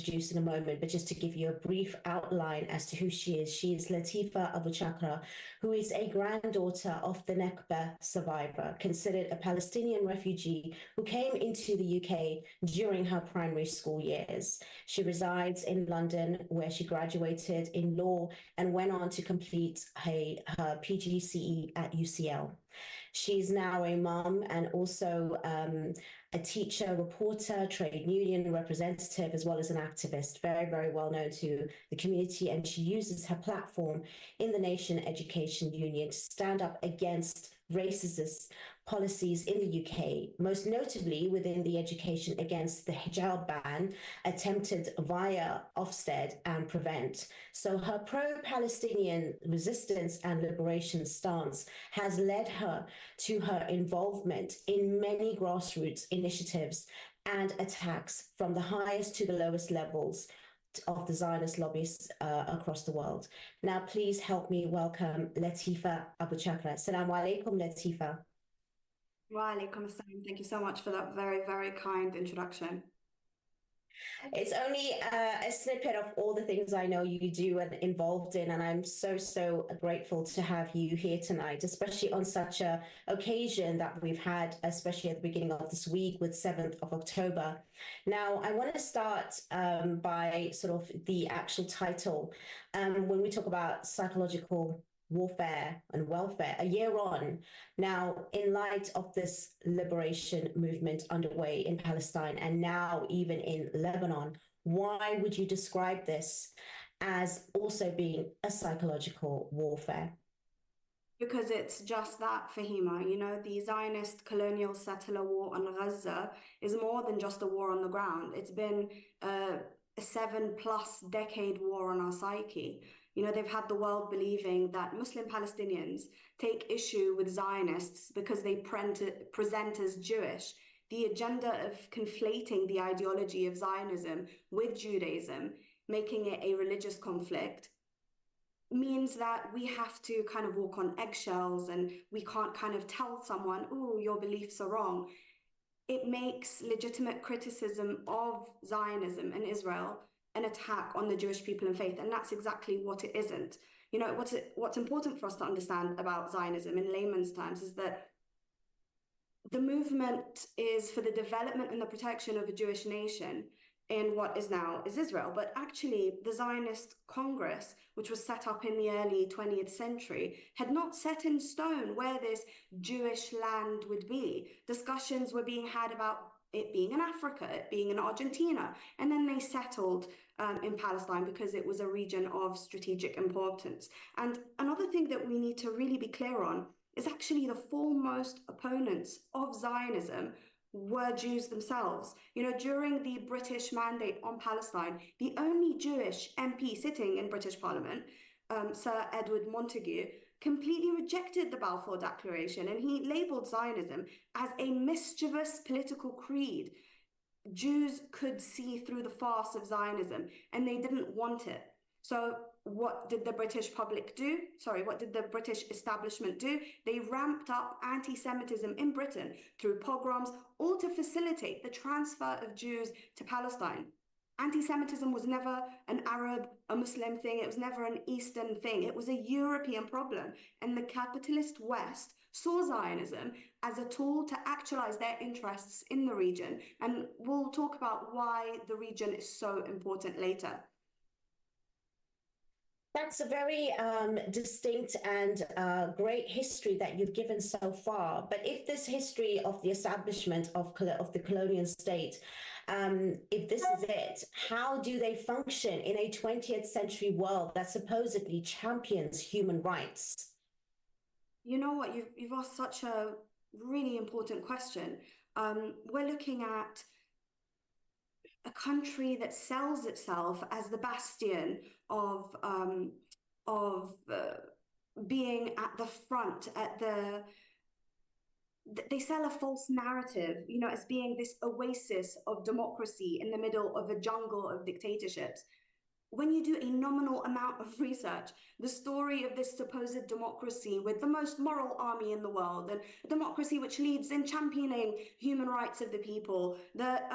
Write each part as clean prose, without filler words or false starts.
introduce in a moment, but just to give you a brief outline as to who she is. She is Latifa Aboucharka, who is a granddaughter of the Nakba survivor, considered a Palestinian refugee who came into the UK during her primary school years. She resides in London, where she graduated in law and went on to complete her PGCE at UCL. She's now a mum and also a teacher, reporter, trade union representative, as well as an activist, very, very well known to the community. And she uses her platform in the Nation Education Union to stand up against racist policies in the UK, most notably within the education against the hijab ban attempted via Ofsted and Prevent. So her pro-Palestinian resistance and liberation stance has led her to her involvement in many grassroots initiatives and attacks from the highest to the lowest levels of the Zionist lobbies across the world. Now, please help me welcome Latifa Aboucharka. Assalamu alaikum, Latifa. Wa alaikum assalam. Thank you so much for that very, very kind introduction. It's only a snippet of all the things I know you do and involved in, and I'm so, so grateful to have you here tonight, especially on such a occasion that we've had, especially at the beginning of this week with 7th of October. Now, I want to start by sort of the actual title. When we talk about psychological warfare and welfare a year on now, in light of this liberation movement underway in Palestine and now even in Lebanon, why would you describe this as also being a psychological warfare? Because it's just that, Fahima. You know, the Zionist colonial settler war on Gaza is more than just a war on the ground. It's been a 7+ decade war on our psyche. You know, they've had the world believing that Muslim Palestinians take issue with Zionists because they present as Jewish. The agenda of conflating the ideology of Zionism with Judaism, making it a religious conflict, means that we have to kind of walk on eggshells and we can't kind of tell someone, oh, your beliefs are wrong. It makes legitimate criticism of Zionism and Israel an attack on the Jewish people and faith, and that's exactly what it isn't. You know, what's important for us to understand about Zionism in layman's terms is that the movement is for the development and the protection of a Jewish nation in what is now is Israel. But actually, the Zionist Congress, which was set up in the early 20th century, had not set in stone where this Jewish land would be. Discussions were being had about it being in Africa, it being in Argentina, and then they settled in Palestine because it was a region of strategic importance. And another thing that we need to really be clear on is actually the foremost opponents of Zionism were Jews themselves. You know, during the British mandate on Palestine, the only Jewish MP sitting in British Parliament, Sir Edward Montagu, completely rejected the Balfour Declaration, and he labeled Zionism as a mischievous political creed. Jews could see through the farce of Zionism, and they didn't want it. So what did the British public do? Sorry, what did the British establishment do? They ramped up anti-Semitism in Britain through pogroms, all to facilitate the transfer of Jews to Palestine. Anti-Semitism was never an Arab, a Muslim thing. It was never an Eastern thing. It was a European problem. And the capitalist West saw Zionism as a tool to actualize their interests in the region. And we'll talk about why the region is so important later. That's a very distinct and great history that you've given so far. But if this history of the establishment of the colonial state, if this is it, how do they function in a 20th century world that supposedly champions human rights? You know what? You've asked such a really important question. We're looking at a country that sells itself as the bastion of being at the front, they sell a false narrative, you know, as being this oasis of democracy in the middle of a jungle of dictatorships. When you do a nominal amount of research, the story of this supposed democracy with the most moral army in the world, and a democracy which leads in championing human rights of the people, that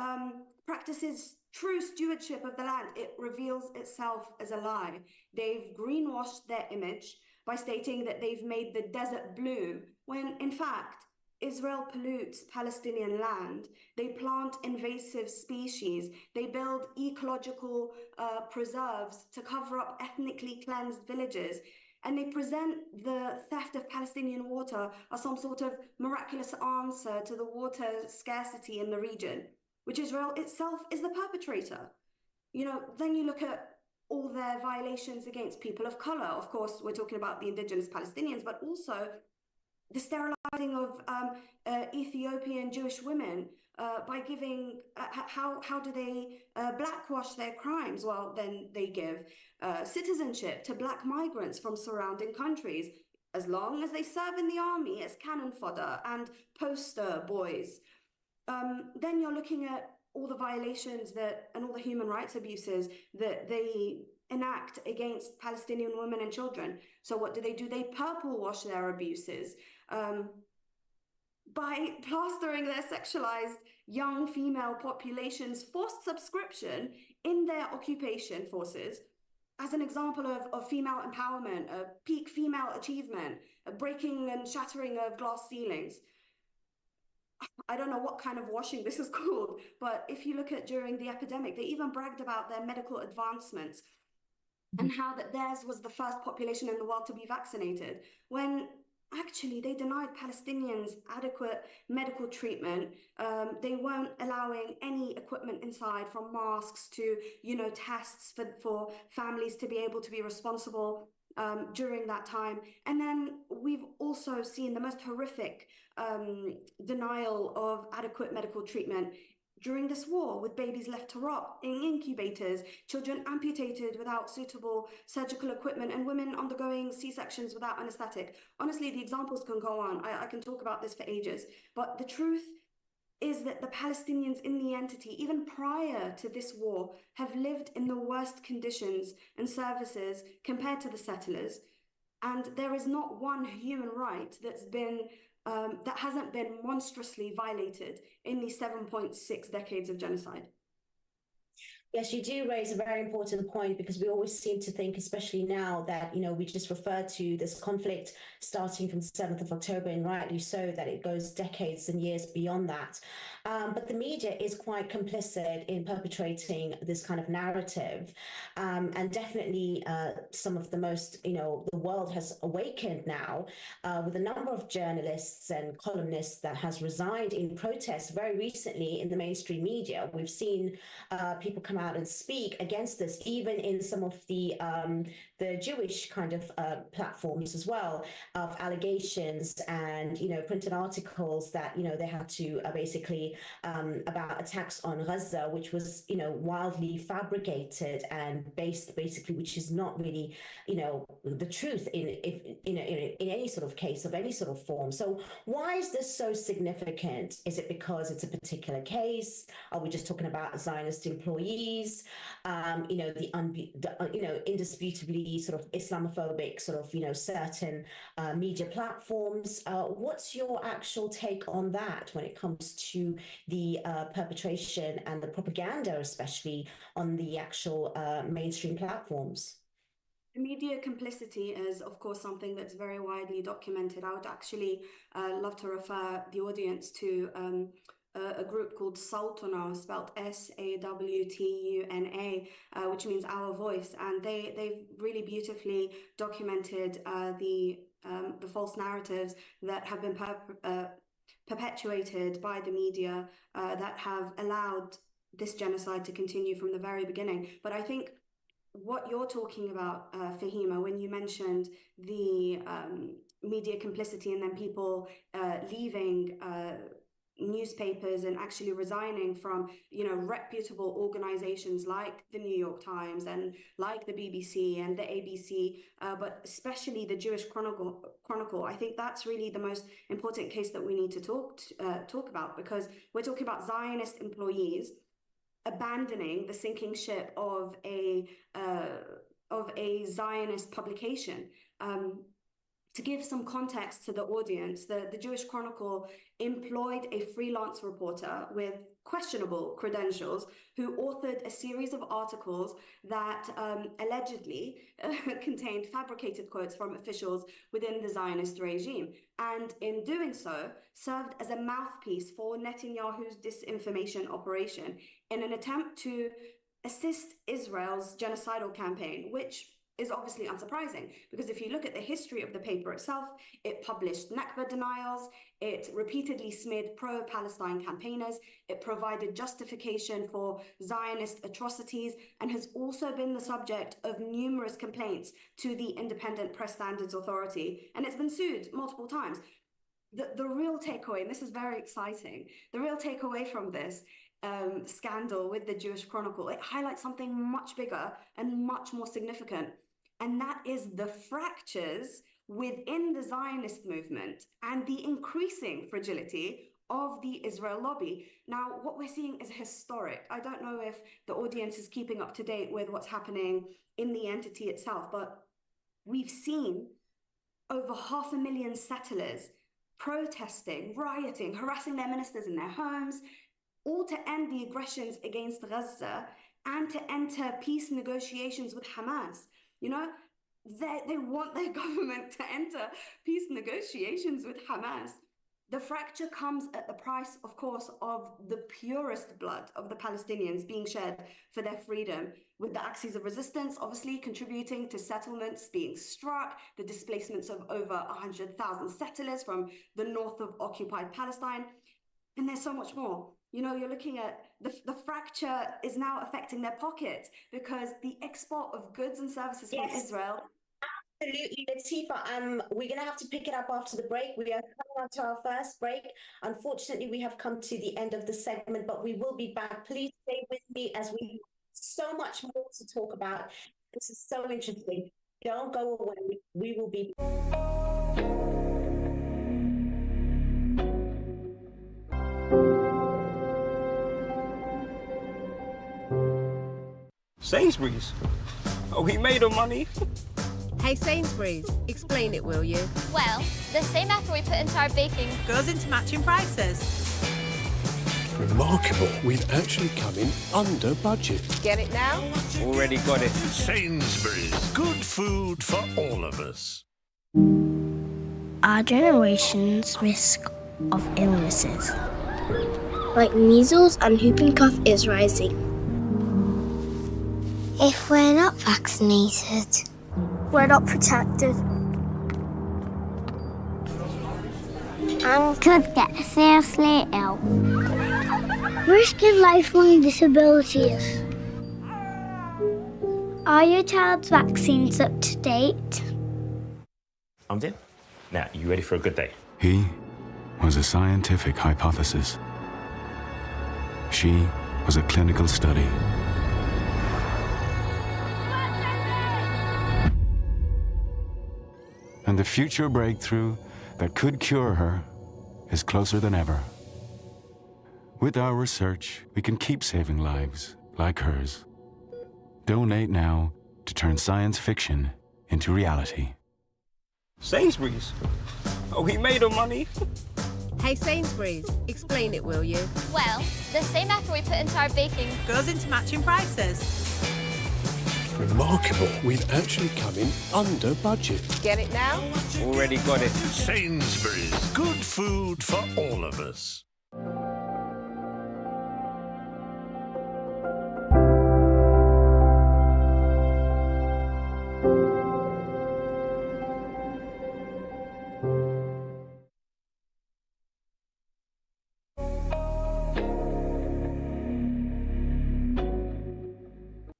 practices true stewardship of the land, it reveals itself as a lie. They've greenwashed their image by stating that they've made the desert bloom, when in fact, Israel pollutes Palestinian land. They plant invasive species. They build ecological preserves to cover up ethnically cleansed villages. And they present the theft of Palestinian water as some sort of miraculous answer to the water scarcity in the region, which Israel itself is the perpetrator. Then you look at all their violations against people of color. Of course, we're talking about the indigenous Palestinians, but also the sterilizing of Ethiopian Jewish women by giving, how do they blackwash their crimes? Well, then they give citizenship to Black migrants from surrounding countries, as long as they serve in the army as cannon fodder and poster boys. Then you're looking at all the violations and all the human rights abuses that they enact against Palestinian women and children. So what do? They purple wash their abuses by plastering their sexualized young female population's forced subscription in their occupation forces as an example of female empowerment, of peak female achievement, of breaking and shattering of glass ceilings. I don't know what kind of washing this is called, but if you look at during the epidemic, they even bragged about their medical advancements and how that theirs was the first population in the world to be vaccinated, when actually they denied Palestinians adequate medical treatment. They weren't allowing any equipment inside, from masks to, tests for families to be able to be responsible during that time. And then we've also seen the most horrific denial of adequate medical treatment during this war, with babies left to rot in incubators, children amputated without suitable surgical equipment, and women undergoing C-sections without anesthetic. Honestly, the examples can go on. I can talk about this for ages. But the truth is that the Palestinians in the entity, even prior to this war, have lived in the worst conditions and services compared to the settlers. And there is not one human right that hasn't been monstrously violated in these 7.6 decades of genocide. Yes, you do raise a very important point, because we always seem to think, especially now, that, we just refer to this conflict starting from the 7th of October, and rightly so, that it goes decades and years beyond that. But the media is quite complicit in perpetrating this kind of narrative. And definitely some of the most, the world has awakened now with a number of journalists and columnists that has resigned in protest very recently in the mainstream media. We've seen people come out and speak against this, even in some of the Jewish kind of platforms as well, of allegations and, printed articles that, they had to basically about attacks on Gaza, which was, wildly fabricated and based basically, which is not really, the truth in any sort of case of any sort of form. So why is this so significant? Is it because it's a particular case? Are we just talking about Zionist employees? Indisputably sort of Islamophobic sort of, certain media platforms. What's your actual take on that when it comes to the perpetration and the propaganda, especially on the actual mainstream platforms? Media complicity is, of course, something that's very widely documented. I would actually love to refer the audience to a group called Sawtuna, spelled Sawtuna, which means Our Voice, and they've really beautifully documented the false narratives that have been perpetuated by the media that have allowed this genocide to continue from the very beginning. But I think what you're talking about, Fahima, when you mentioned the media complicity and then people leaving newspapers and actually resigning from, reputable organizations like the New York Times and like the BBC and the ABC, but especially the Jewish Chronicle, I think that's really the most important case that we need to talk about, because we're talking about Zionist employees abandoning the sinking ship of a Zionist publication To give some context to the audience, the Jewish Chronicle employed a freelance reporter with questionable credentials who authored a series of articles that allegedly contained fabricated quotes from officials within the Zionist regime, and in doing so served as a mouthpiece for Netanyahu's disinformation operation in an attempt to assist Israel's genocidal campaign, which is obviously unsurprising, because if you look at the history of the paper itself, it published Nakba denials, it repeatedly smeared pro-Palestine campaigners, it provided justification for Zionist atrocities, and has also been the subject of numerous complaints to the Independent Press Standards Authority, and it's been sued multiple times. The real takeaway, and this is very exciting, the real takeaway from this scandal with the Jewish Chronicle, it highlights something much bigger and much more significant. And that is the fractures within the Zionist movement and the increasing fragility of the Israel lobby. Now, what we're seeing is historic. I don't know if the audience is keeping up to date with what's happening in the entity itself, but we've seen over 500,000 settlers protesting, rioting, harassing their ministers in their homes, all to end the aggressions against Gaza and to enter peace negotiations with Hamas. You know, they want their government to enter peace negotiations with Hamas. The fracture comes at the price, of course, of the purest blood of the Palestinians being shed for their freedom, with the axes of resistance obviously contributing to settlements being struck, the displacements of over 100,000 settlers from the north of occupied Palestine, and there's so much more. You know, you're looking at the fracture is now affecting their pockets because the export of goods and services from Israel. Absolutely, Latifa. We're going to have to pick it up after the break. We are coming on to our first break. Unfortunately, we have come to the end of the segment, but we will be back. Please stay with me as we have so much more to talk about. This is so interesting. Don't go away. We will be. Sainsbury's? Oh, he made her money. Hey Sainsbury's, explain it, will you? Well, the same effort we put into our baking goes into matching prices. Remarkable, we've actually come in under budget. Get it now? Already got it. Sainsbury's, good food for all of us. Our generation's risk of illnesses, like measles and whooping cough, is rising. If we're not vaccinated, we're not protected. and could get seriously ill. Risking lifelong disabilities. Are your child's vaccines up to date? I'm in. Now, you ready for a good day? He was a scientific hypothesis. She was a clinical study. And the future breakthrough that could cure her is closer than ever. With our research, we can keep saving lives like hers. Donate now to turn science fiction into reality. Sainsbury's? Oh, he made her money. Hey Sainsbury's, explain it, will you? Well, the same effort we put into our baking goes into matching prices. Remarkable, we've actually come in under budget. Get it now? Already got it. Sainsbury's, good food for all of us.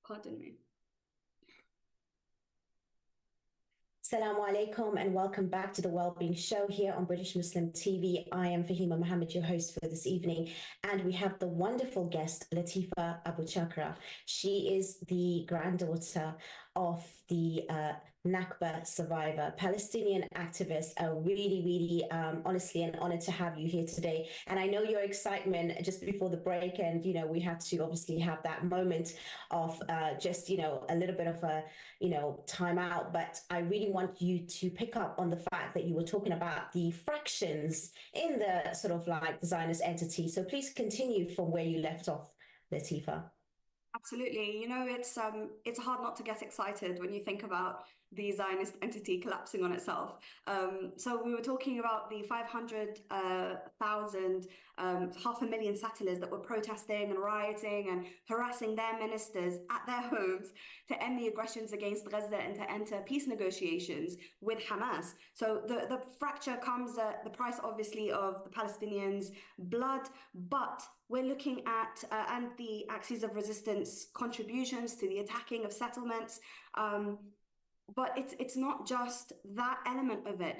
Pardon me. Assalamu alaikum and welcome back to the Wellbeing Show here on British Muslim TV. I am Fahima Mohammed, your host for this evening, and we have the wonderful guest Latifa Aboucharka. She is the granddaughter of the Nakba survivor, Palestinian activist. Really, honestly, an honor to have you here today. And I know your excitement just before the break, and we had to obviously have that moment of just a little bit of a time out. But I really want you to pick up on the fact that you were talking about the fractions in the sort of like the Zionist entity. So please continue from where you left off, Latifa. Absolutely. It's hard not to get excited when you think about the Zionist entity collapsing on itself. So we were talking about the 500,000, 500,000 settlers that were protesting and rioting and harassing their ministers at their homes to end the aggressions against Gaza and to enter peace negotiations with Hamas. So the fracture comes at the price, obviously, of the Palestinians' blood, but we're looking at and the axes of resistance contributions to the attacking of settlements. But it's not just that element of it.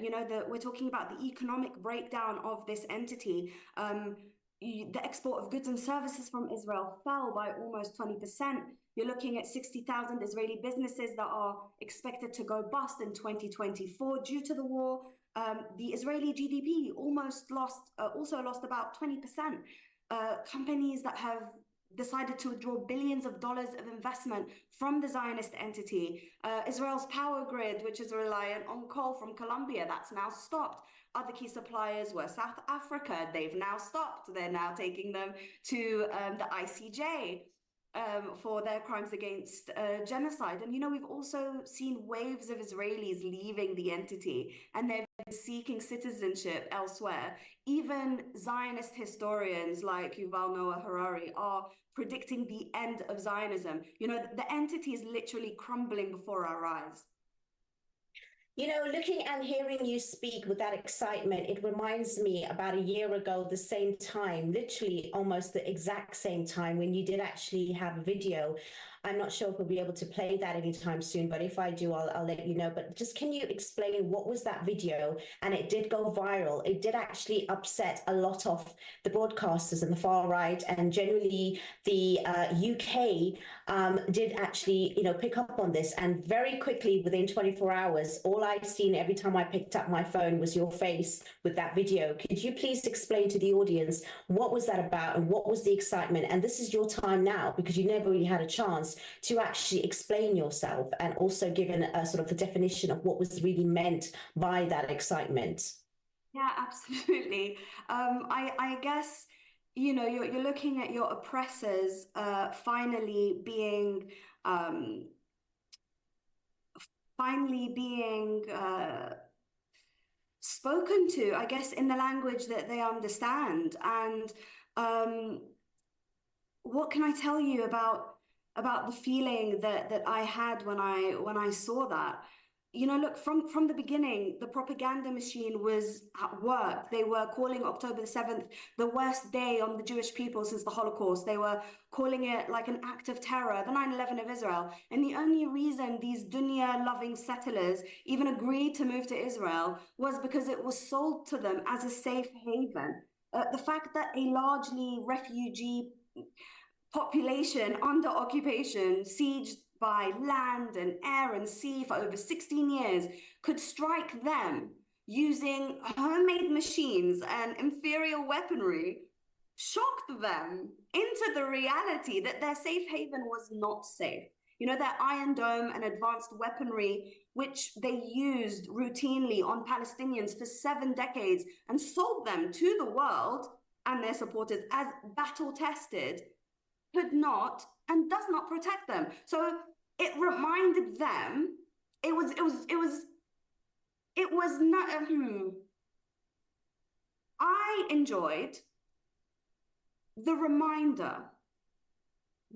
We're talking about the economic breakdown of this entity. The export of goods and services from Israel fell by almost 20%. You're looking at 60,000 Israeli businesses that are expected to go bust in 2024 due to the war. The Israeli GDP also lost about 20%. Companies that have decided to withdraw billions of dollars of investment from the Zionist entity. Israel's power grid, which is reliant on coal from Colombia, that's now stopped. Other key suppliers were South Africa. They've now stopped. They're now taking them to the ICJ for their crimes against genocide. And, we've also seen waves of Israelis leaving the entity, and they've been seeking citizenship elsewhere. Even Zionist historians like Yuval Noah Harari are predicting the end of Zionism. The entity is literally crumbling before our eyes. Looking and hearing you speak with that excitement, it reminds me about a year ago, the same time, literally almost the exact same time, when you did actually have a video. I'm not sure if we'll be able to play that anytime soon, but if I do, I'll let you know. But just can you explain what was that video? And it did go viral. It did actually upset a lot of the broadcasters in the far right, and generally the UK did actually, pick up on this. And very quickly, within 24 hours, all I've seen every time I picked up my phone was your face with that video. Could you please explain to the audience what was that about and what was the excitement? And this is your time now, because you never really had a chance to actually explain yourself and also given a sort of a definition of what was really meant by that excitement. Yeah, absolutely. I guess, you're looking at your oppressors finally being spoken to, I guess, in the language that they understand. And what can I tell you about the feeling that I had when I saw that? Look, from the beginning, the propaganda machine was at work. They were calling October the 7th the worst day on the Jewish people since the Holocaust. They were calling it like an act of terror, the 9/11 of Israel. And the only reason these dunya-loving settlers even agreed to move to Israel was because it was sold to them as a safe haven. The fact that a largely refugee population under occupation, sieged by land and air and sea for over 16 years, could strike them using homemade machines and inferior weaponry, shocked them into the reality that their safe haven was not safe. Their Iron Dome and advanced weaponry, which they used routinely on Palestinians for 7 decades and sold them to the world and their supporters as battle-tested, could not and does not protect them. So it reminded them, it was not, I enjoyed the reminder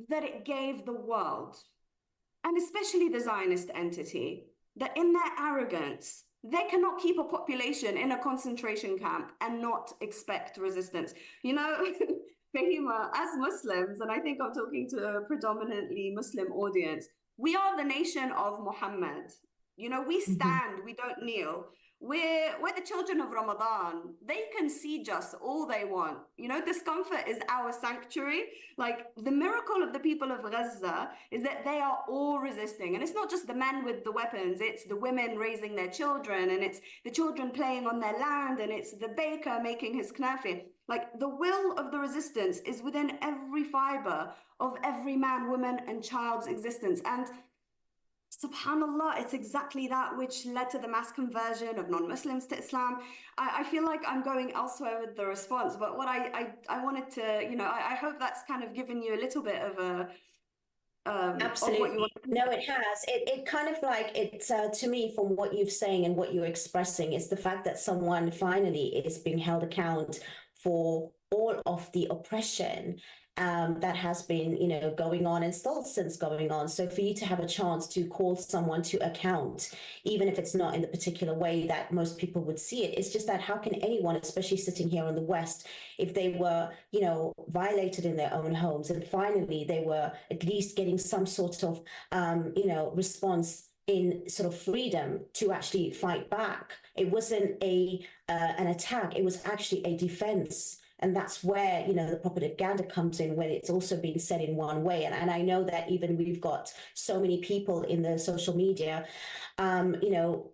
that it gave the world, and especially the Zionist entity, that in their arrogance, they cannot keep a population in a concentration camp and not expect resistance. Fahima, as Muslims, and I think I'm talking to a predominantly Muslim audience, we are the nation of Muhammad. We stand, we don't kneel. we're the children of Ramadan. They can siege us all they want. You know, discomfort is our sanctuary. Like, the miracle of the people of Gaza is that they are all resisting. And it's not just the men with the weapons, it's the women raising their children, and it's the children playing on their land, and it's the baker making his knafi. Like, the will of the resistance is within every fiber of every man, woman, and child's existence. And subhanAllah, it's exactly that which led to the mass conversion of non-Muslims to Islam. I feel like I'm going elsewhere with the response, but what I wanted to, you know, I hope that's kind of given you a little bit of a absolutely. Of what you want. No, it has. It kind of like it's to me, from what you're saying and what you're expressing, is the fact that someone finally is being held account for all of the oppression that has been, you know, going on and still since going on. So for you to have a chance to call someone to account, even if it's not in the particular way that most people would see it, it's just that how can anyone, especially sitting here in the West, if they were, you know, violated in their own homes, and finally they were at least getting some sort of, you know, response in sort of freedom to actually fight back. It wasn't an attack, it was actually a defense. And that's where, you know, the propaganda comes in, when it's also being said in one way. And I know that even we've got so many people in the social media, you know,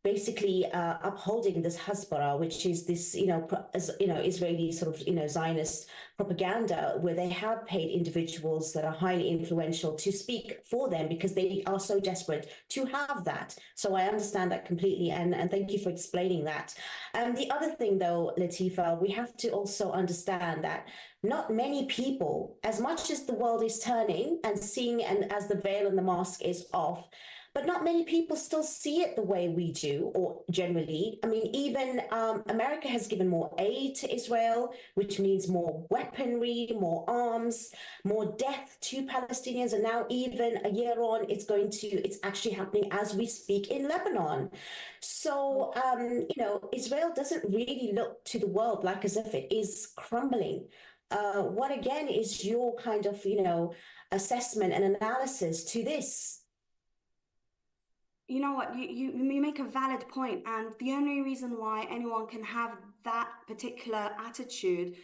basically upholding this Hasbara, which is this, Israeli sort of, Zionist propaganda, where they have paid individuals that are highly influential to speak for them because they are so desperate to have that. So I understand that completely, and thank you for explaining that. The other thing, though, Latifa, we have to also understand that not many people, as much as the world is turning and seeing, and as the veil and the mask is off, but not many people still see it the way we do, or generally. I mean, even America has given more aid to Israel, which means more weaponry, more arms, more death to Palestinians. And now, even a year on, it's actually happening as we speak in Lebanon. So, Israel doesn't really look to the world like as if it is crumbling. What again is your kind of, assessment and analysis to this? You know what, you make a valid point, and the only reason why anyone can have that particular attitude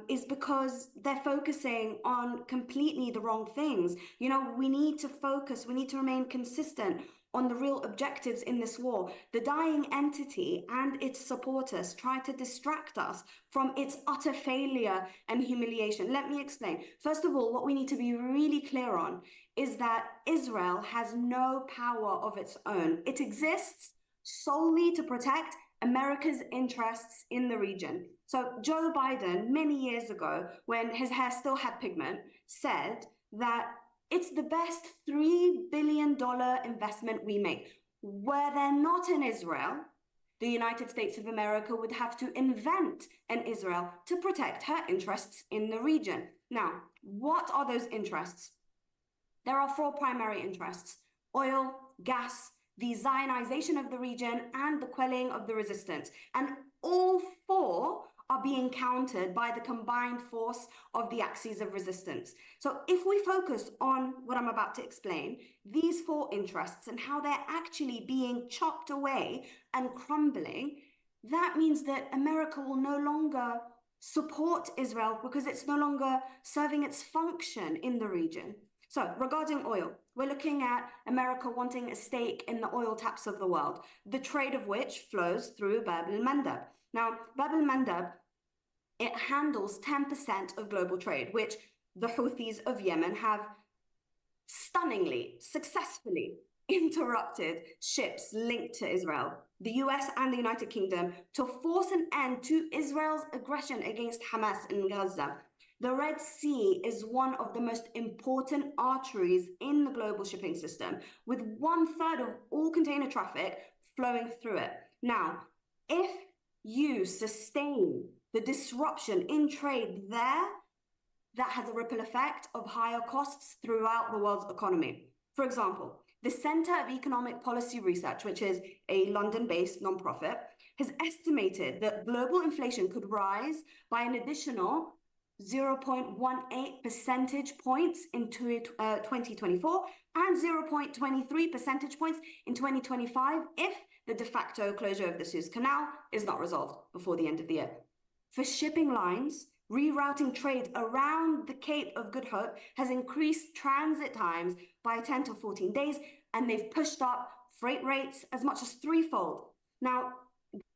is because they're focusing on completely the wrong things. You know, we need to focus, we need to remain consistent on the real objectives in this war. The dying entity and its supporters try to distract us from its utter failure and humiliation. Let me explain. First of all, what we need to be really clear on is that Israel has no power of its own. It exists solely to protect America's interests in the region. So Joe Biden, many years ago, when his hair still had pigment, said that it's the best $3 billion investment we make. Were there not an Israel, the United States of America would have to invent an Israel to protect her interests in the region. Now, what are those interests? There are four primary interests: oil, gas, the Zionization of the region, and the quelling of the resistance. And all four are being countered by the combined force of the axes of resistance. So if we focus on what I'm about to explain, these four interests and how they're actually being chopped away and crumbling, that means that America will no longer support Israel because it's no longer serving its function in the region. So regarding oil, we're looking at America wanting a stake in the oil taps of the world, the trade of which flows through Bab el-Mandab. Now, Bab el-Mandab, it handles 10% of global trade, which the Houthis of Yemen have stunningly, successfully interrupted ships linked to Israel, the US and the United Kingdom, to force an end to Israel's aggression against Hamas in Gaza. The Red Sea is one of the most important arteries in the global shipping system, with 1/3 of all container traffic flowing through it. Now, if you sustain the disruption in trade there, that has a ripple effect of higher costs throughout the world's economy. For example, the Center of Economic Policy Research, which is a London-based nonprofit, has estimated that global inflation could rise by an additional 0.18 percentage points in 2024 and 0.23 percentage points in 2025 if the de facto closure of the Suez Canal is not resolved before the end of the year. For shipping lines, rerouting trade around the Cape of Good Hope has increased transit times by 10 to 14 days, and they've pushed up freight rates as much as threefold. Now,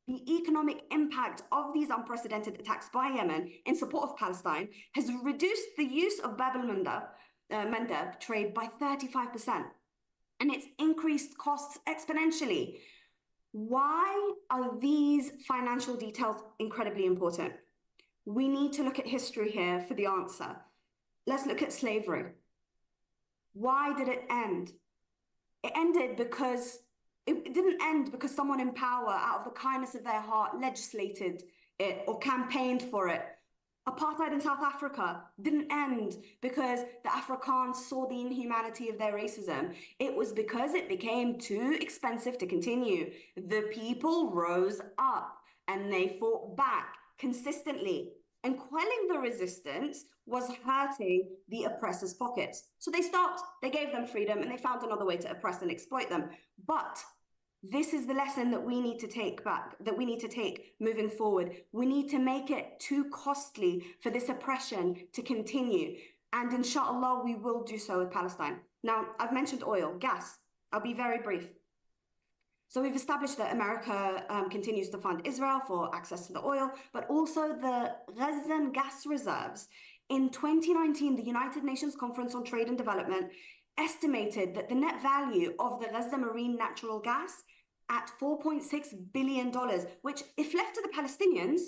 the economic impact of these unprecedented attacks by Yemen in support of Palestine has reduced the use of Bab al-Mandab trade by 35%, and it's increased costs exponentially. Why are these financial details incredibly important? We need to look at history here for the answer. Let's look at slavery. Why did it end? It ended because it didn't end because someone in power, out of the kindness of their heart, legislated it or campaigned for it. Apartheid in South Africa didn't end because the Afrikaans saw the inhumanity of their racism. It was because it became too expensive to continue. The people rose up and they fought back consistently. And quelling the resistance was hurting the oppressors' pockets. So they stopped, they gave them freedom, and they found another way to oppress and exploit them. But this is the lesson that we need to take back, that we need to take moving forward. We need to make it too costly for this oppression to continue. And inshallah, we will do so with Palestine. Now, I've mentioned oil, gas. I'll be very brief. So we've established that America continues to fund Israel for access to the oil, but also the Gazan gas reserves. In 2019, the United Nations Conference on Trade and Development estimated that the net value of the Gaza marine natural gas at $4.6 billion, which, if left to the Palestinians,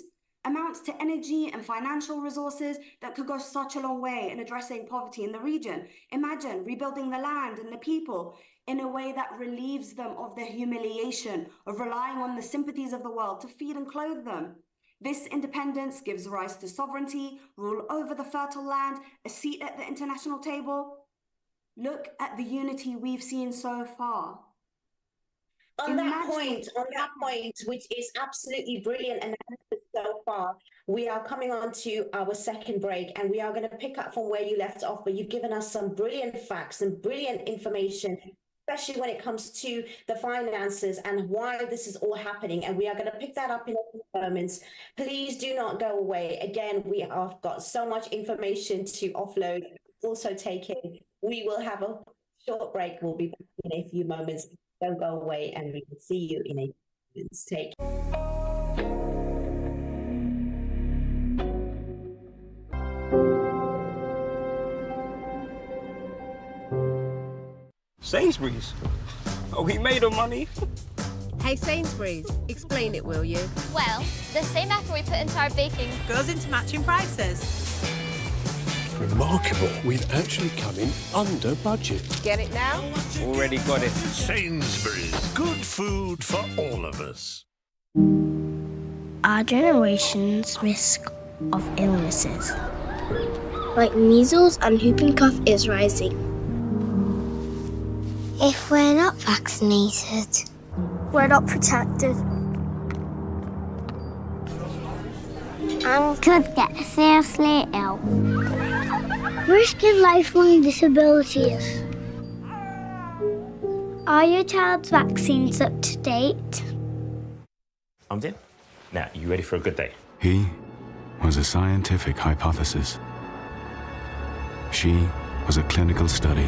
amounts to energy and financial resources that could go such a long way in addressing poverty in the region. Imagine rebuilding the land and the people in a way that relieves them of the humiliation of relying on the sympathies of the world to feed and clothe them. This independence gives rise to sovereignty, rule over the fertile land, a seat at the international table. Look at the unity we've seen so far. On that point, which is absolutely brilliant analysis so far, we are coming on to our second break, and we are going to pick up from where you left off, but you've given us some brilliant facts and brilliant information, especially when it comes to the finances and why this is all happening. And we are going to pick that up in a few moments. Please do not go away. Again, we have got so much information to offload, also take in. We will have a short break. We'll be back in a few moments. Don't go away, and we will see you in a few minutes. Take care. Sainsbury's? Oh, he made her money. Hey Sainsbury's, explain it, will you? Well, the same effort we put into our baking goes into matching prices. Remarkable. We've actually come in under budget. Get it now? Already got it. Sainsbury's. Good food for all of us. Our generation's risk of illnesses, like measles and whooping cough, is rising. If we're not vaccinated, We're not protected. and could get seriously ill. Risking lifelong disabilities. Are your child's vaccines up to date? I'm in. Now, you ready for a good day? He was a scientific hypothesis. She was a clinical study.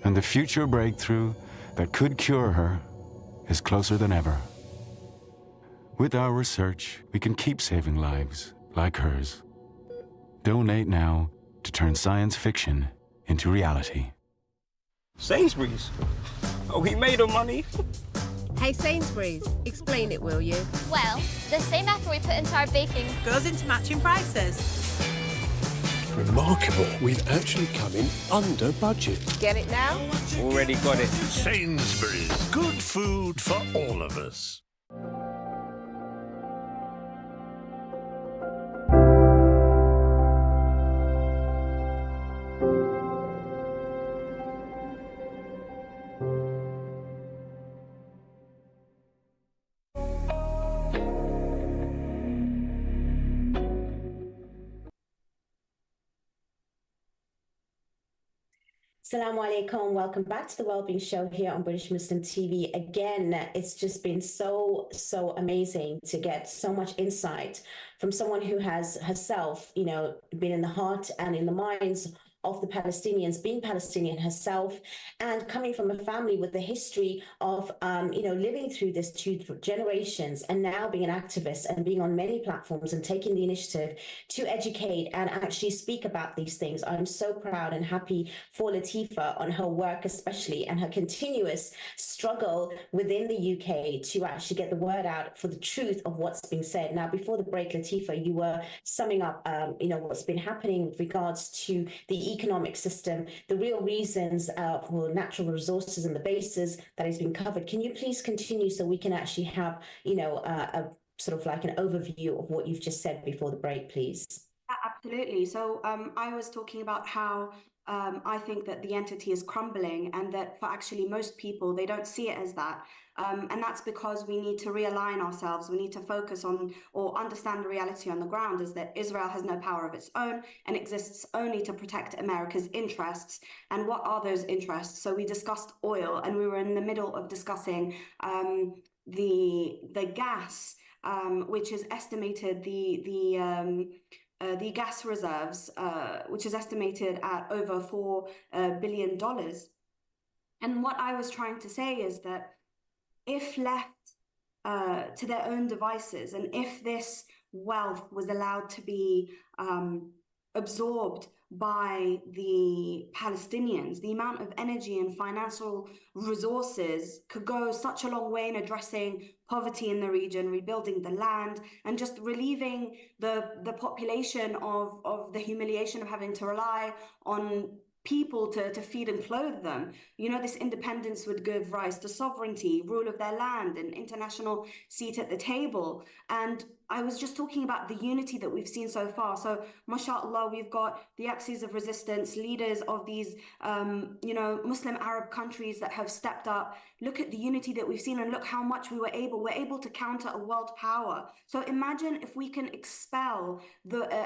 And the future breakthrough that could cure her is closer than ever. With our research, we can keep saving lives like hers. Donate now to turn science fiction into reality. Sainsbury's? Oh, he made her money. Hey Sainsbury's, explain it, will you? well. The same effort we put into our baking Goes into matching prices. Remarkable. We've actually come in under budget. Get it now? Already got it. Sainsbury's. Good food for all of us. Assalamu alaikum. Welcome back to the Wellbeing Show here on British Muslim TV. Again, it's just been so amazing to get so much insight from someone who has herself, been in the heart and in the minds of the Palestinians, being Palestinian herself, and coming from a family with the history of, living through this 2 generations, and now being an activist and being on many platforms and taking the initiative to educate and actually speak about these things. I'm so proud and happy for Latifa on her work, especially, and her continuous struggle within the UK to actually get the word out for the truth of what's being said. Now, before the break, Latifa, you were summing up, what's been happening with regards to the economic system, the real reasons for natural resources and the bases that has been covered. Can you please continue so we can actually have, a sort of like an overview of what you've just said before the break, please? Absolutely. So I was talking about how I think that the entity is crumbling, and that for actually most people, they don't see it as that. And that's because we need to realign ourselves. We need to focus on or understand the reality on the ground is that Israel has no power of its own and exists only to protect America's interests. And what are those interests? So we discussed oil, and we were in the middle of discussing the gas, which is estimated the gas reserves, which is estimated at over $4 billion. And what I was trying to say is that if left to their own devices, and if this wealth was allowed to be absorbed by the Palestinians, the amount of energy and financial resources could go such a long way in addressing poverty in the region, rebuilding the land, and just relieving the population of the humiliation of having to rely on people to feed and clothe them. This independence would give rise to sovereignty, rule of their land, an international seat at the table. And I was just talking about the unity that we've seen so far. So, mashallah, we've got the axes of resistance, leaders of these, Muslim Arab countries that have stepped up. Look at the unity that we've seen, and look how much we're able to counter a world power. So imagine if we can expel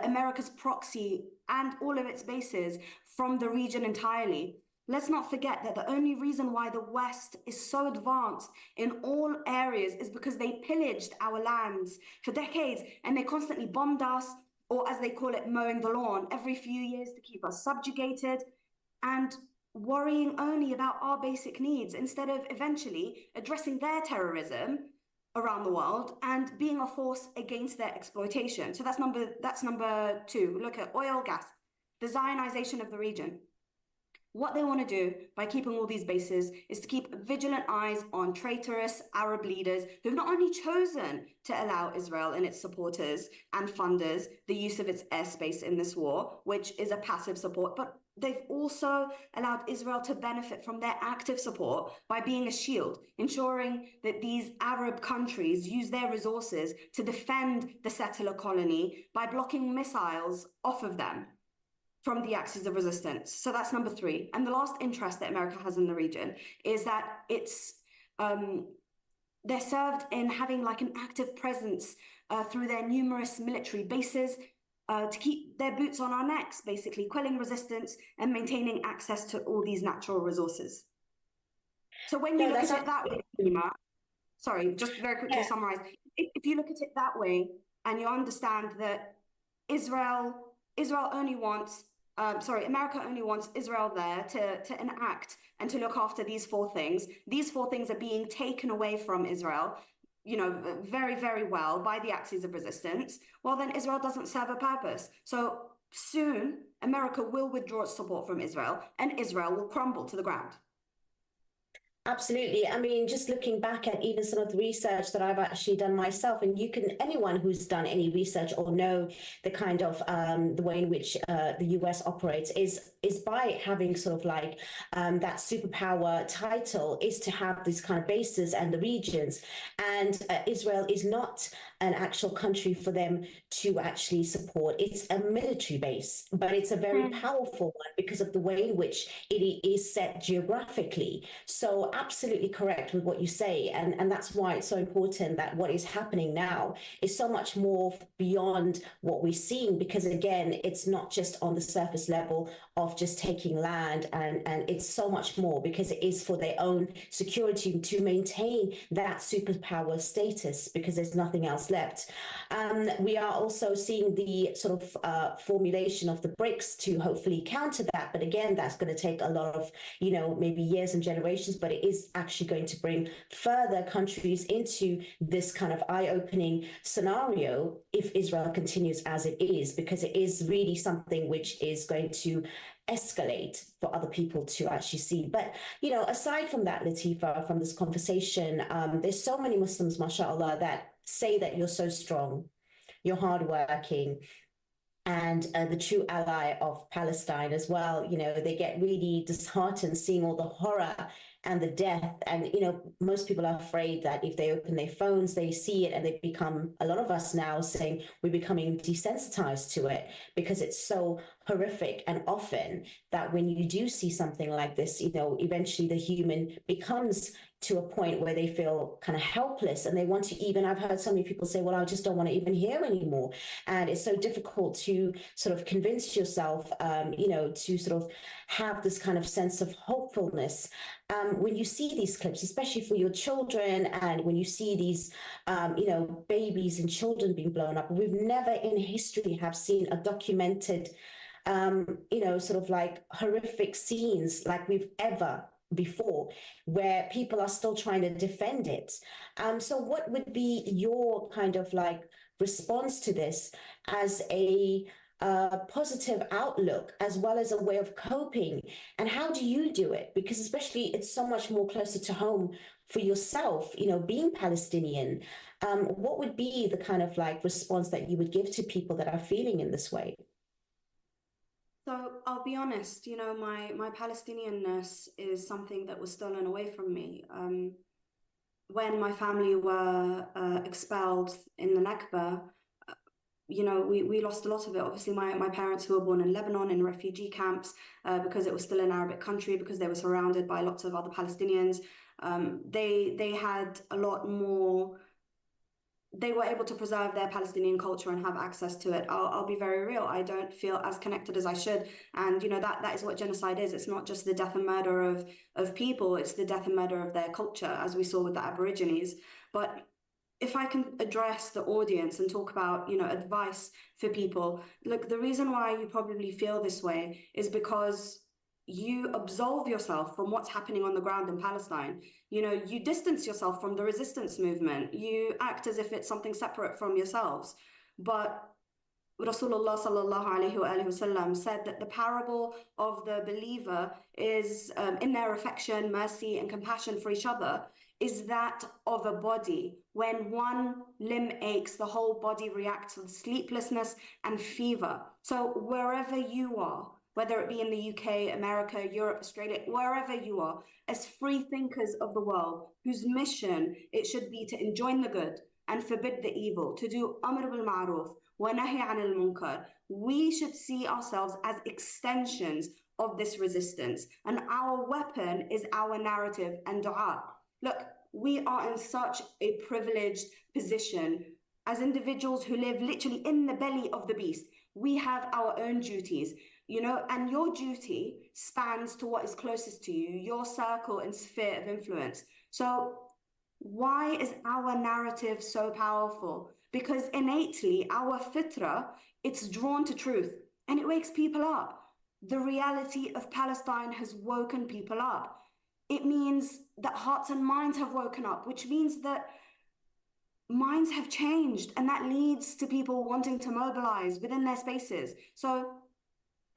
America's proxy and all of its bases from the region entirely. Let's not forget that the only reason why the West is so advanced in all areas is because they pillaged our lands for decades, and they constantly bombed us, or as they call it, mowing the lawn, every few years to keep us subjugated and worrying only about our basic needs, instead of eventually addressing their terrorism around the world and being a force against their exploitation. So that's number 2. Look at oil, gas, the Zionization of the region. What they want to do by keeping all these bases is to keep vigilant eyes on traitorous Arab leaders who've not only chosen to allow Israel and its supporters and funders the use of its airspace in this war, which is a passive support, but they've also allowed Israel to benefit from their active support by being a shield, ensuring that these Arab countries use their resources to defend the settler colony by blocking missiles off of them from the axis of resistance. So that's number 3. And the last interest that America has in the region is that they're served in having like an active presence through their numerous military bases to keep their boots on our necks, basically quelling resistance and maintaining access to all these natural resources. So when you look at it that way, Fahima, sorry, just very quickly summarize. If you look at it that way and you understand that America only wants Israel there to enact and to look after these 4 things. These 4 things are being taken away from Israel, very, very well by the axis of resistance. Well, then Israel doesn't serve a purpose. So soon, America will withdraw its support from Israel, and Israel will crumble to the ground. Absolutely. I mean, just looking back at even some of the research that I've actually done myself, and anyone who's done any research or know the kind of the way in which the US operates is by having sort of like that superpower title, is to have these kind of bases and the regions. And Israel is not an actual country for them to actually support. It's a military base, but it's a very powerful one because of the way in which it is set geographically. So absolutely correct with what you say. And that's why it's so important that what is happening now is so much more beyond what we're seeing, because again, it's not just on the surface level of just taking land, and it's so much more, because it is for their own security to maintain that superpower status, because there's nothing else left. We are also seeing the sort of formulation of the BRICS to hopefully counter that. But again, that's going to take a lot of, maybe years and generations, but it is actually going to bring further countries into this kind of eye-opening scenario if Israel continues as it is, because it is really something which is going to escalate for other people to actually see. But, aside from that, Latifa, from this conversation, there's so many Muslims, mashallah, that say that you're so strong, you're hardworking, and the true ally of Palestine as well. They get really disheartened seeing all the horror and the death. And, most people are afraid that if they open their phones, they see it, and they become, a lot of us now saying we're becoming desensitized to it because it's so horrific. And often that when you do see something like this, eventually the human becomes to a point where they feel kind of helpless, and they want to even, I've heard so many people say, well, I just don't want to even hear anymore. And it's so difficult to sort of convince yourself, to sort of have this kind of sense of hopefulness. When you see these clips, especially for your children, and when you see these, babies and children being blown up, we've never in history have seen a documented, sort of like horrific scenes like we've ever before, where people are still trying to defend it. So what would be your kind of like response to this as a positive outlook, as well as a way of coping? And how do you do it? Because especially it's so much more closer to home for yourself, being Palestinian. What would be the kind of like response that you would give to people that are feeling in this way? So I'll be honest, my Palestinianness is something that was stolen away from me. When my family were expelled in the Nakba, we lost a lot of it. Obviously, my parents, who were born in Lebanon in refugee camps, because it was still an Arabic country, because they were surrounded by lots of other Palestinians, they had a lot more. They were able to preserve their Palestinian culture and have access to it. I'll be very real. I don't feel as connected as I should. And, that is what genocide is. It's not just the death and murder of people. It's the death and murder of their culture, as we saw with the Aborigines. But if I can address the audience and talk about, advice for people, look, the reason why you probably feel this way is because you absolve yourself from what's happening on the ground in Palestine. You distance yourself from the resistance movement. You act as if it's something separate from yourselves. But Rasulullah sallallahu alayhi wa sallam said that the parable of the believer is, in their affection, mercy, and compassion for each other, is that of a body. When one limb aches, the whole body reacts with sleeplessness and fever. So wherever you are, whether it be in the UK, America, Europe, Australia, wherever you are, as free thinkers of the world, whose mission it should be to enjoin the good and forbid the evil, to do amr bil ma'ruf wa nahy anil munkar, we should see ourselves as extensions of this resistance. And our weapon is our narrative and dua. Look, we are in such a privileged position as individuals who live literally in the belly of the beast. We have our own duties, and your duty spans to what is closest to you, your circle and sphere of influence. So why is our narrative so powerful? Because innately, our fitra, it's drawn to truth, and it wakes people up. The reality of Palestine has woken people up. It means that hearts and minds have woken up, which means that minds have changed, and that leads to people wanting to mobilize within their spaces. So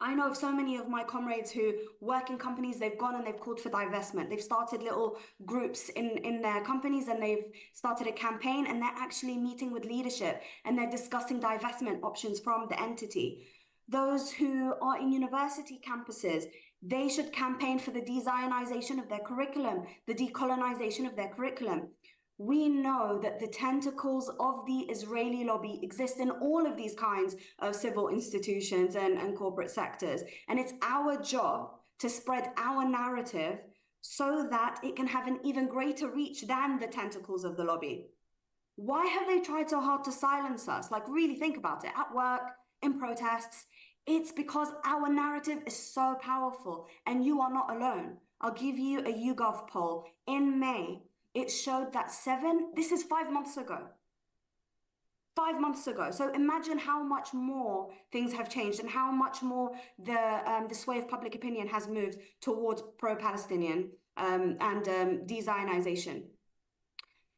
I know of so many of my comrades who work in companies, they've gone and they've called for divestment. They've started little groups in their companies, and they've started a campaign, and they're actually meeting with leadership, and they're discussing divestment options from the entity. Those who are in university campuses, they should campaign for the de-Zionization of their curriculum, the decolonization of their curriculum. we know that the tentacles of the Israeli lobby exist in all of these kinds of civil institutions and corporate sectors. And it's our job to spread our narrative so that it can have an even greater reach than the tentacles of the lobby. Why have they tried so hard to silence us? Like, really think about it. At work, in protests, it's because our narrative is so powerful, and you are not alone. I'll give you a YouGov poll. In May, it showed that this is 5 months ago. 5 months ago. So imagine how much more things have changed and how much more the sway of public opinion has moved towards pro-Palestinian and de-Zionization.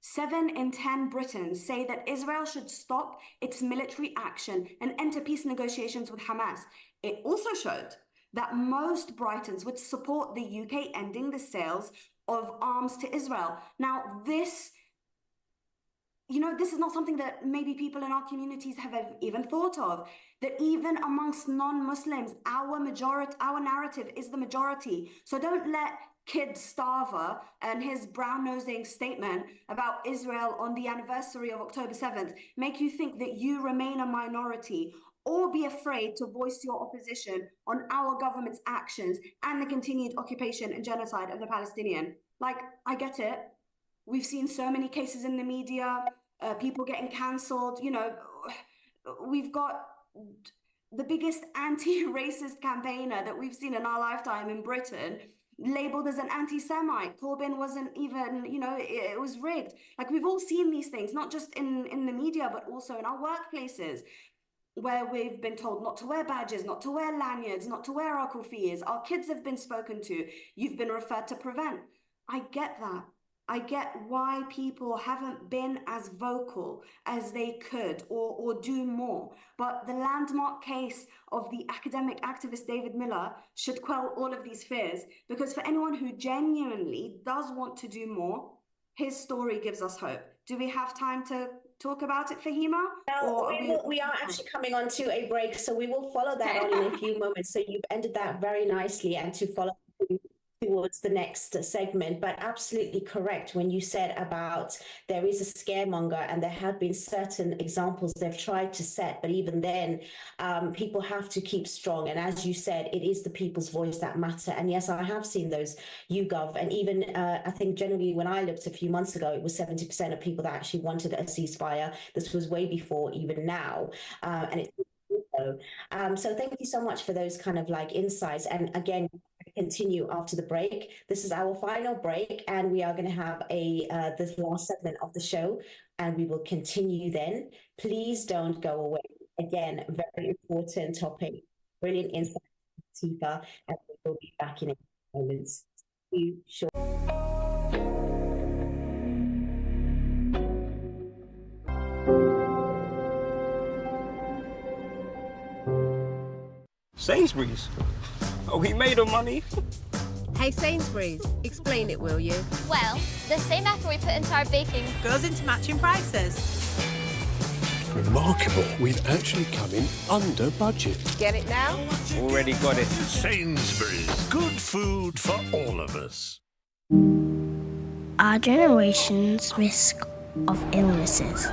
7 in 10 Britons say that Israel should stop its military action and enter peace negotiations with Hamas. It also showed that most Britons would support the UK ending the sales of arms to Israel. Now, this is not something that maybe people in our communities have even thought of, that even amongst non-Muslims, our narrative is the majority. So don't let Kid Starver and his brown-nosing statement about Israel on the anniversary of October 7th make you think that you remain a minority, or be afraid to voice your opposition on our government's actions and the continued occupation and genocide of the Palestinian. Like, I get it. We've seen so many cases in the media, people getting cancelled. We've got the biggest anti-racist campaigner that we've seen in our lifetime in Britain labeled as an anti-Semite. Corbyn wasn't even, it was rigged. Like, we've all seen these things, not just in the media, but also in our workplaces, where we've been told not to wear badges, not to wear lanyards, not to wear our kufirs. Our kids have been spoken to. You've been referred to Prevent. I get that. I get why people haven't been as vocal as they could or do more. But the landmark case of the academic activist David Miller should quell all of these fears, because for anyone who genuinely does want to do more, his story gives us hope. Do we have time to talk about it, Fahima? We are actually coming on to a break, so we will follow that on in a few moments. So you've ended that very nicely, and to follow towards the next segment, but absolutely correct when you said about there is a scaremonger, and there have been certain examples they've tried to set, but even then people have to keep strong. And as you said, it is the people's voice that matter. And yes, I have seen those YouGov, and even I think generally when I looked a few months ago, it was 70% of people that actually wanted a ceasefire. This was way before even now, and it's so thank you so much for those kind of like insights. And again, continue after the break. This is our final break, and we are going to have this last segment of the show, and we will continue then. Please don't go away. Again, very important topic, brilliant insight, Latifa, and we will be back in a few moments. See you shortly. Sainsbury's? Are we made of money? Hey Sainsbury's, explain it, will you? Well, the same effort we put into our baking goes into matching prices. Remarkable. We've actually come in under budget. Get it now? Already got it. Sainsbury's. Good food for all of us. Our generation's risk of illnesses,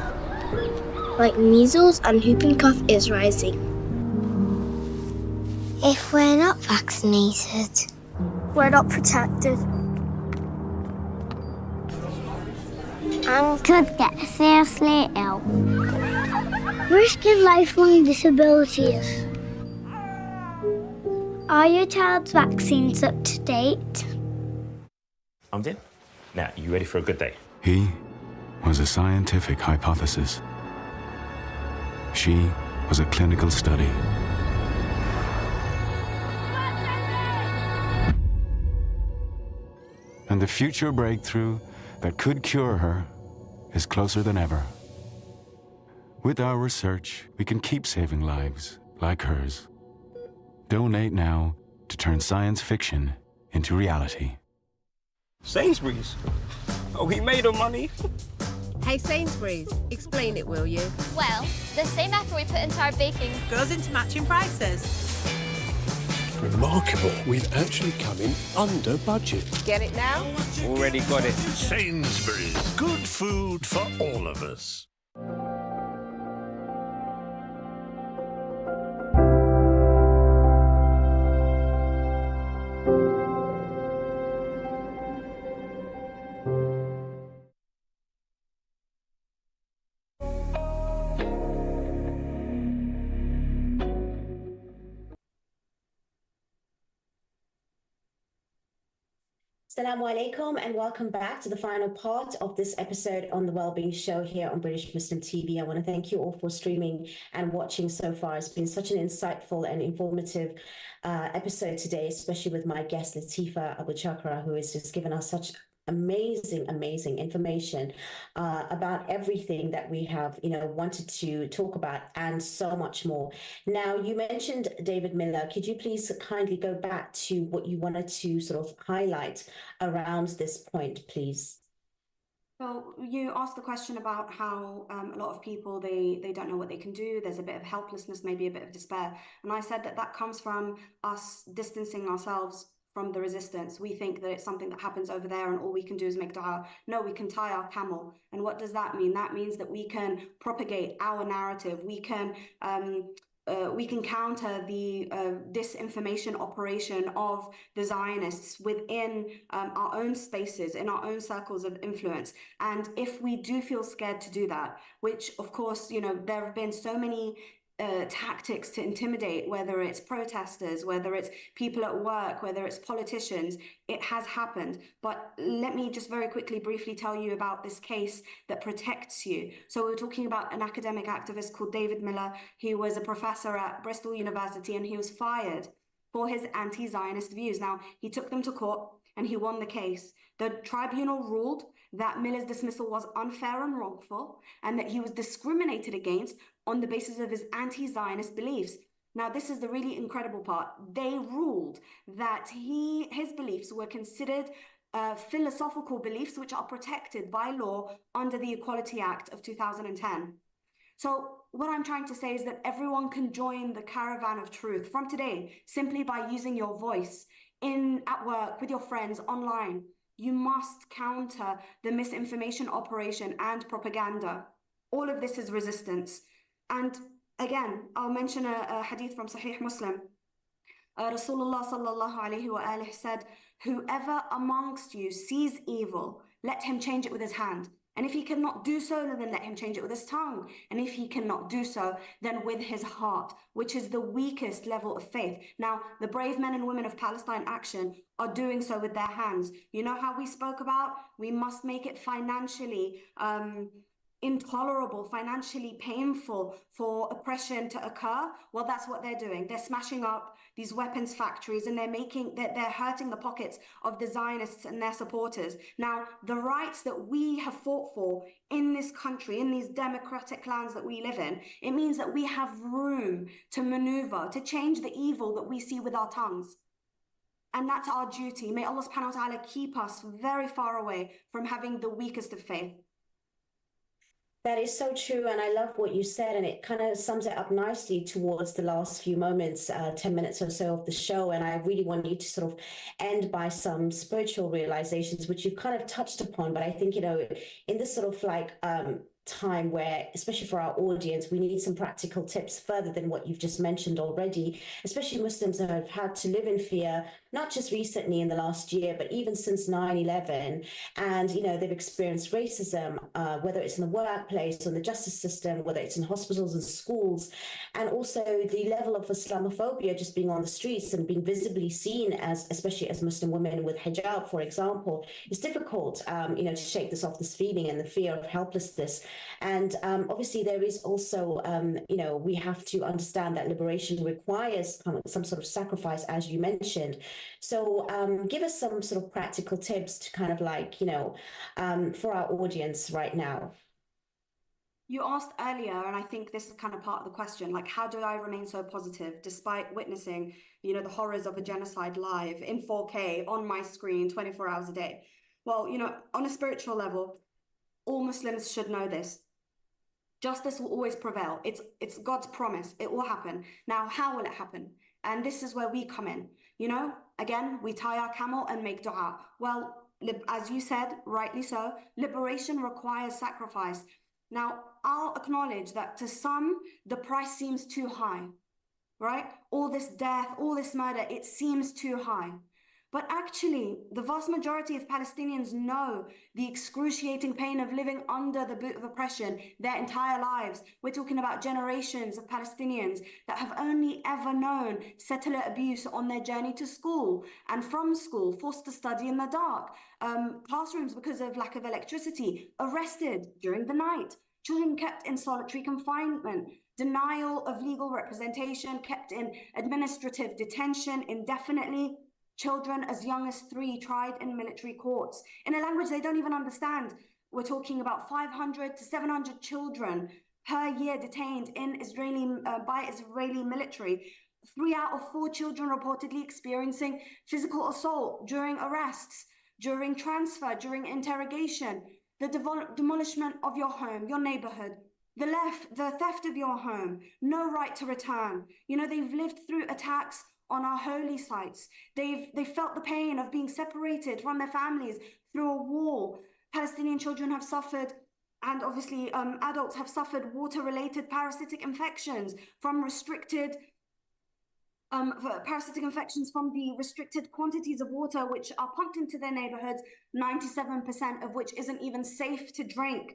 like measles and whooping cough, is rising. If we're not vaccinated, We're not protected. and could get seriously ill. Risk of lifelong disabilities. Are your child's vaccines up to date? I'm in. Now, you ready for a good day? He was a scientific hypothesis. She was a clinical study. And the future breakthrough that could cure her is closer than ever. With our research, we can keep saving lives like hers. Donate now to turn science fiction into reality. Sainsbury's? Are we made of money? Hey Sainsbury's, explain it, will you? Well, the same effort we put into our baking goes into matching prices. remarkable. We've actually come in under budget. Get it now? Already got it. Sainsbury's. Good food for all of us. Assalamu alaikum and welcome back to the final part of this episode on the Wellbeing Show here on British Muslim TV. I want to thank you all for streaming and watching so far. It's been such an insightful and informative episode today, especially with my guest Latifa Aboucharka, who has just given us such amazing information about everything that we have, wanted to talk about and so much more. Now, you mentioned David Miller. Could you please kindly go back to what you wanted to sort of highlight around this point, please? Well, you asked the question about how a lot of people, they don't know what they can do. There's a bit of helplessness, maybe a bit of despair. And I said that comes from us distancing ourselves from the resistance. We think that it's something that happens over there and all we can do is make dua. No, we can tie our camel. And what does that mean? That means that we can propagate our narrative. We can counter the disinformation operation of the Zionists within our own spaces, in our own circles of influence. And if we do feel scared to do that, which of course, there have been so many tactics to intimidate, whether it's protesters, whether it's people at work, whether it's politicians, it has happened. But let me just very quickly, briefly tell you about this case that protects you. So we're talking about an academic activist called David Miller. He was a professor at Bristol University and he was fired for his anti-Zionist views. Now, he took them to court and he won the case. The tribunal ruled that Miller's dismissal was unfair and wrongful and that he was discriminated against on the basis of his anti-Zionist beliefs. Now, this is the really incredible part. They ruled that his beliefs were considered philosophical beliefs which are protected by law under the Equality Act of 2010. So what I'm trying to say is that everyone can join the caravan of truth from today simply by using your voice at work, with your friends, online. You must counter the misinformation operation and propaganda. All of this is resistance. And again, I'll mention a hadith from Sahih Muslim. Rasulullah sallallahu alayhi wa alihi said, whoever amongst you sees evil, let him change it with his hand. And if he cannot do so, then let him change it with his tongue. And if he cannot do so, then with his heart, which is the weakest level of faith. Now, the brave men and women of Palestine Action are doing so with their hands. You know how we spoke about? We must make it financially intolerable, financially painful for oppression to occur. Well, that's what they're doing. They're smashing up these weapons factories and they're hurting the pockets of the Zionists and their supporters. Now, the rights that we have fought for in this country, in these democratic lands that we live in, it means that we have room to maneuver, to change the evil that we see with our tongues. And that's our duty. May Allah subhanahu wa ta'ala keep us very far away from having the weakest of faith. That is so true, and I love what you said, and it kind of sums it up nicely towards the last few moments, 10 minutes or so of the show, and I really want you to sort of end by some spiritual realizations, which you've kind of touched upon, but I think, in this sort of like time where, especially for our audience, we need some practical tips further than what you've just mentioned already, especially Muslims that have had to live in fear, not just recently in the last year, but even since 9/11. And, they've experienced racism, whether it's in the workplace or the justice system, whether it's in hospitals and schools, and also the level of Islamophobia just being on the streets and being visibly seen especially as Muslim women with hijab, for example. It's difficult, to shake this off, this feeling and the fear of helplessness. And obviously there is also, we have to understand that liberation requires some sort of sacrifice, as you mentioned. So give us some sort of practical tips to kind of like, for our audience right now. You asked earlier, and I think this is kind of part of the question, like, how do I remain so positive despite witnessing, the horrors of a genocide live in 4K on my screen 24 hours a day? Well, on a spiritual level, all Muslims should know this. Justice will always prevail. It's God's promise. It will happen. Now, how will it happen? And this is where we come in. You know, again, we tie our camel and make dua. Well, as you said, rightly so, liberation requires sacrifice. Now, I'll acknowledge that to some, the price seems too high, right? All this death, all this murder, it seems too high. But actually, the vast majority of Palestinians know the excruciating pain of living under the boot of oppression their entire lives. We're talking about generations of Palestinians that have only ever known settler abuse on their journey to school and from school, forced to study in the dark, classrooms because of lack of electricity, arrested during the night, children kept in solitary confinement, denial of legal representation, kept in administrative detention indefinitely, children as young as 3 tried in military courts in a language they don't even understand. We're talking about 500 to 700 children per year detained in by Israeli military. 3 out of 4 children reportedly experiencing physical assault during arrests, during transfer, during interrogation, the demolishment of your home, your neighborhood, the theft of your home, no right to return. You know, they've lived through attacks on our holy sites. They've felt the pain of being separated from their families through a war. Palestinian children have suffered, and obviously adults have suffered water-related parasitic infections from the restricted quantities of water which are pumped into their neighborhoods, 97% of which isn't even safe to drink,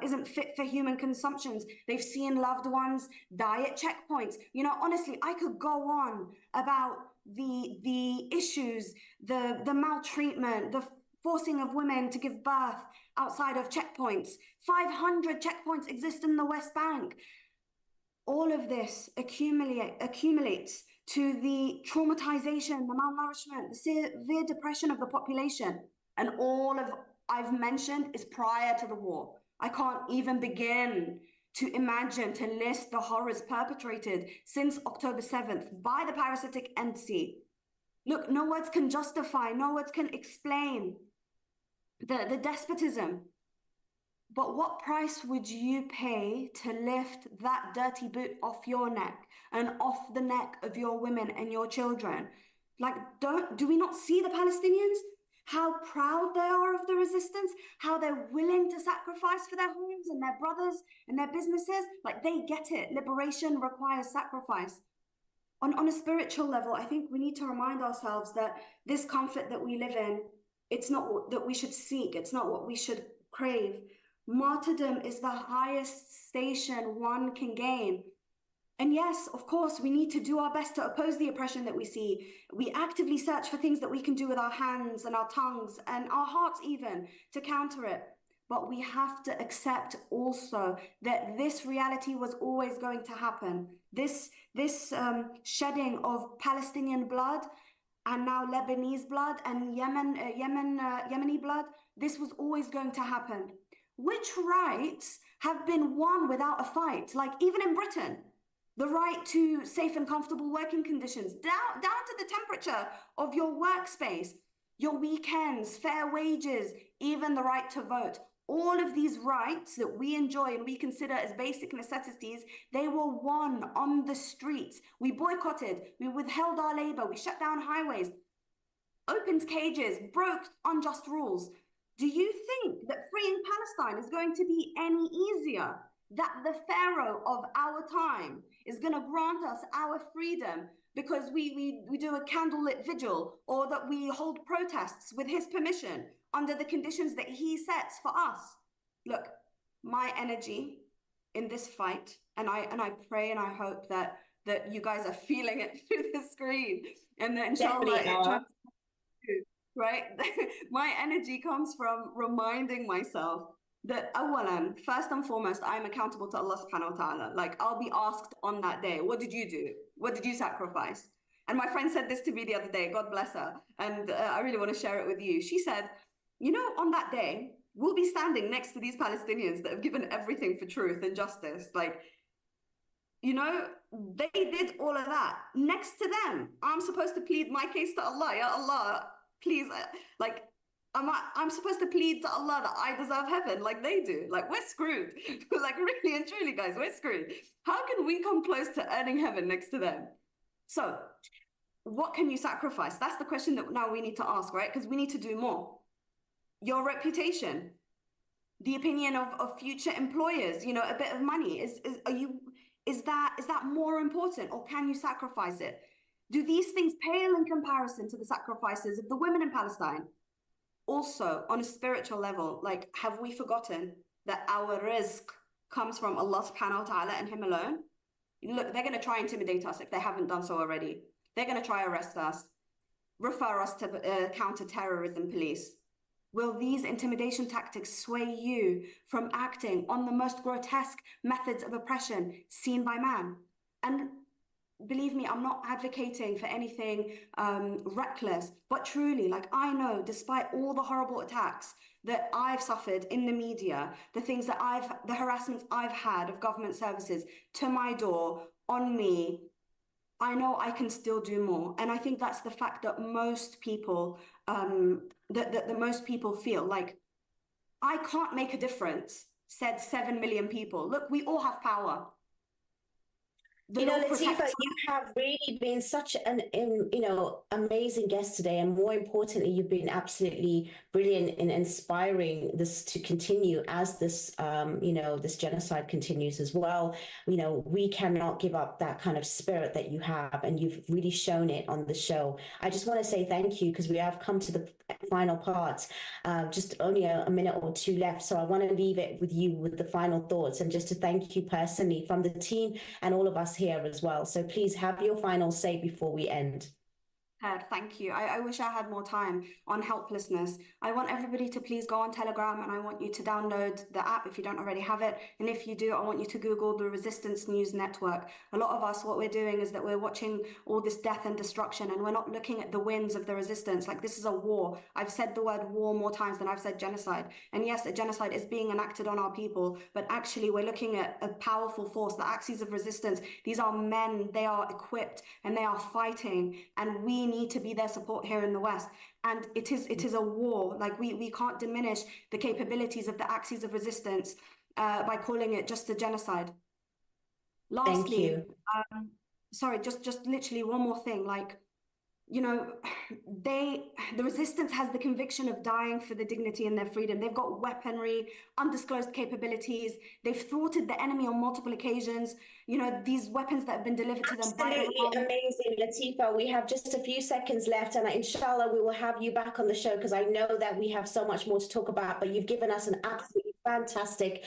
isn't fit for human consumptions. They've seen loved ones die at checkpoints. You know, honestly, I could go on about the issues, the maltreatment, the forcing of women to give birth outside of checkpoints. 500 checkpoints exist in the West Bank. All of this accumulates to the traumatization, the malnourishment, the severe depression of the population. And all of I've mentioned is prior to the war. I can't even begin to imagine, to list the horrors perpetrated since October 7th by the parasitic entity. Look, no words can justify, no words can explain the despotism. But what price would you pay to lift that dirty boot off your neck and off the neck of your women and your children? Like, do we not see the Palestinians? How proud they are of the resistance, how they're willing to sacrifice for their homes and their brothers and their businesses. Like, they get it. Liberation requires sacrifice. On a spiritual level, I think we need to remind ourselves that this comfort that we live in, it's not what that we should seek. It's not what we should crave. Martyrdom is the highest station one can gain. And yes, of course, we need to do our best to oppose the oppression that we see. We actively search for things that we can do with our hands and our tongues and our hearts even to counter it. But we have to accept also that this reality was always going to happen. This shedding of Palestinian blood and now Lebanese blood and Yemeni blood, this was always going to happen. Which rights have been won without a fight? Like, even in Britain, the right to safe and comfortable working conditions, down to the temperature of your workspace, your weekends, fair wages, even the right to vote. All of these rights that we enjoy and we consider as basic necessities, they were won on the streets. We boycotted, we withheld our labor, we shut down highways, opened cages, broke unjust rules. Do you think that freeing Palestine is going to be any easier? That the Pharaoh of our time is going to grant us our freedom because we do a candlelit vigil, or that we hold protests with his permission under the conditions that he sets for us? Look, my energy in this fight, and I pray and I hope that you guys are feeling it through the screen, and that inshallah right? My energy comes from reminding myself that awalan, first and foremost, I'm accountable to Allah subhanahu wa ta'ala. Like, I'll be asked on that day, what did you do? What did you sacrifice? And my friend said this to me the other day, God bless her. And I really want to share it with you. She said, you know, on that day, we'll be standing next to these Palestinians that have given everything for truth and justice. Like, you know, they did all of that. Next to them, I'm supposed to plead my case to Allah. Ya Allah, please, like, I'm supposed to plead to Allah that I deserve heaven like they do. Like, we're screwed. Like, really and truly, guys, we're screwed. How can we come close to earning heaven next to them? So what can you sacrifice? That's the question that now we need to ask, right? Because we need to do more. Your reputation, the opinion of future employers, you know, a bit of money. Is that more important, or can you sacrifice it? Do these things pale in comparison to the sacrifices of the women in Palestine? Also, on a spiritual level, like, have we forgotten that our rizq comes from Allah subhanahu wa ta'ala and Him alone? Look, they're going to try and intimidate us if they haven't done so already. They're going to try arrest us, refer us to counter-terrorism police. Will these intimidation tactics sway you from acting on the most grotesque methods of oppression seen by man? And believe me, I'm not advocating for anything reckless, but truly, like, I know, despite all the horrible attacks that I've suffered in the media, the harassments I've had of government services to my door, on me, I know I can still do more. And I think that's the fact that most people, that most people feel like, I can't make a difference, said 7 million people. Look, we all have power. Latifa, you have really been such an amazing guest today, and more importantly, you've been absolutely brilliant in inspiring this to continue as this this genocide continues as well. We cannot give up that kind of spirit that you have, and you've really shown it on the show. I just want to say thank you, because we have come to the final part, just only a minute or two left, so I want to leave it with you with the final thoughts, and just to thank you personally from the team and all of us here as well. So please have your final say before we end. Thank you. I wish I had more time on helplessness. I want everybody to please go on Telegram, and I want you to download the app if you don't already have it. And if you do, I want you to Google the Resistance News Network. A lot of us, what we're doing is that we're watching all this death and destruction, and we're not looking at the wins of the resistance. Like, this is a war. I've said the word war more times than I've said genocide. And yes, a genocide is being enacted on our people, but actually we're looking at a powerful force, the axes of resistance. These are men, they are equipped, and they are fighting, and we need to be their support here in the West. And it is a war. Like, we can't diminish the capabilities of the axes of resistance by calling it just a genocide. Lastly, thank you. Sorry, just literally one more thing. Like, the resistance has the conviction of dying for the dignity and their freedom. They've got weaponry, undisclosed capabilities. They've thwarted the enemy on multiple occasions. These weapons that have been delivered to them. Absolutely amazing, Latifa. We have just a few seconds left, and inshallah we will have you back on the show, because I know that we have so much more to talk about, but you've given us an absolutely fantastic,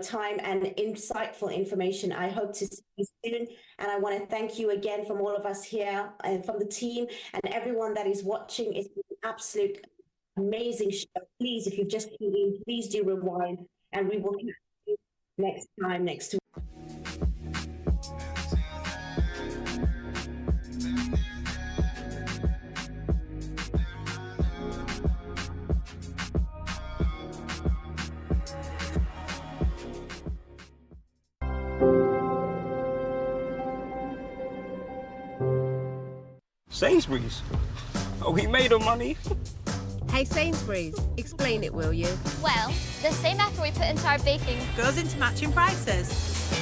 time and insightful information. I hope to see you soon, and I want to thank you again from all of us here and from the team and everyone that is watching. It's been an absolute amazing show. Please, if you've just tuned in, please do rewind, and we will catch you next time, next week. Sainsbury's. We made of money. Hey Sainsbury's, explain it, will you? Well, the same effort we put into our baking goes into matching prices.